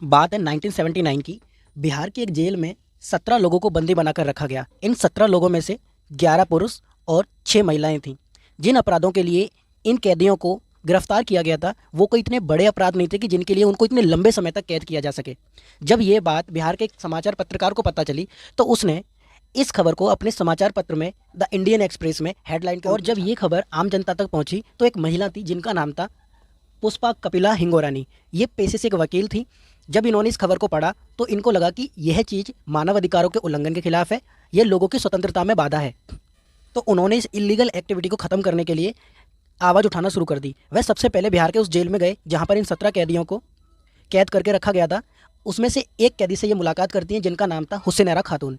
बात है 1979 की। बिहार की एक जेल में 17 लोगों को बंदी बनाकर रखा गया। इन 17 लोगों में से 11 पुरुष और 6 महिलाएं थीं। जिन अपराधों के लिए इन कैदियों को गिरफ्तार किया गया था वो कोई इतने बड़े अपराध नहीं थे कि जिनके लिए उनको इतने लंबे समय तक कैद किया जा सके। जब ये बात बिहार के एक समाचार पत्रकार को पता चली तो उसने इस खबर को अपने समाचार पत्र में द इंडियन एक्सप्रेस में हेडलाइन और जब ये खबर आम जनता तक पहुंची तो एक महिला थी जिनका नाम था पुष्पा कपिला हिंगोरानी। ये पेशे से एक वकील थी। जब इन्होंने इस खबर को पढ़ा तो इनको लगा कि यह चीज़ मानव अधिकारों के उल्लंघन के खिलाफ है, यह लोगों की स्वतंत्रता में बाधा है। तो उन्होंने इस इलीगल एक्टिविटी को ख़त्म करने के लिए आवाज़ उठाना शुरू कर दी। वह सबसे पहले बिहार के उस जेल में गए जहाँ पर इन 17 कैदियों को कैद करके रखा गया था। उसमें से एक कैदी से ये मुलाकात करती हैं जिनका नाम था हुसैन खातून।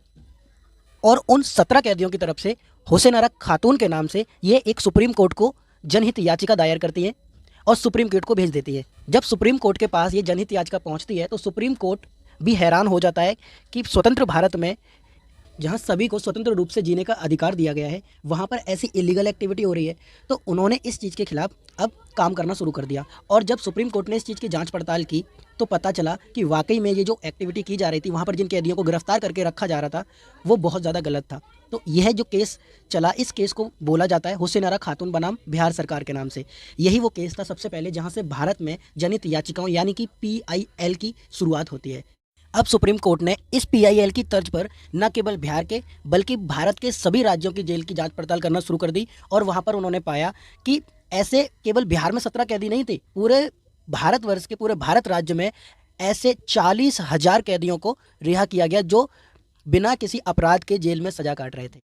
और उन 17 कैदियों की तरफ से हुसैन खातून के नाम से ये एक सुप्रीम कोर्ट को जनहित याचिका दायर करती है और सुप्रीम कोर्ट को भेज देती है। जब सुप्रीम कोर्ट के पास ये जनहित याचिका पहुंचती है तो सुप्रीम कोर्ट भी हैरान हो जाता है कि स्वतंत्र भारत में जहाँ सभी को स्वतंत्र रूप से जीने का अधिकार दिया गया है वहाँ पर ऐसी इलीगल एक्टिविटी हो रही है। तो उन्होंने इस चीज़ के खिलाफ अब काम करना शुरू कर दिया। और जब सुप्रीम कोर्ट ने इस चीज़ की जांच पड़ताल की तो पता चला कि वाकई में ये जो एक्टिविटी की जा रही थी, वहाँ पर जिन कैदियों को गिरफ्तार करके रखा जा रहा था, वो बहुत ज़्यादा गलत था। तो यह जो केस चला, इस केस को बोला जाता है हुसैन खातून बनाम बिहार सरकार के नाम से। यही वो केस था सबसे पहले जहाँ से भारत में जनहित याचिकाओं यानी कि PIL की शुरुआत होती है। अब सुप्रीम कोर्ट ने इस PIL की तर्ज पर न केवल बिहार के बल्कि भारत के सभी राज्यों की जेल की जांच पड़ताल करना शुरू कर दी। और वहां पर उन्होंने पाया कि ऐसे केवल बिहार में 17 कैदी नहीं थे, पूरे भारतवर्ष के पूरे भारत राज्य में ऐसे 40,000 कैदियों को रिहा किया गया जो बिना किसी अपराध के जेल में सजा काट रहे थे।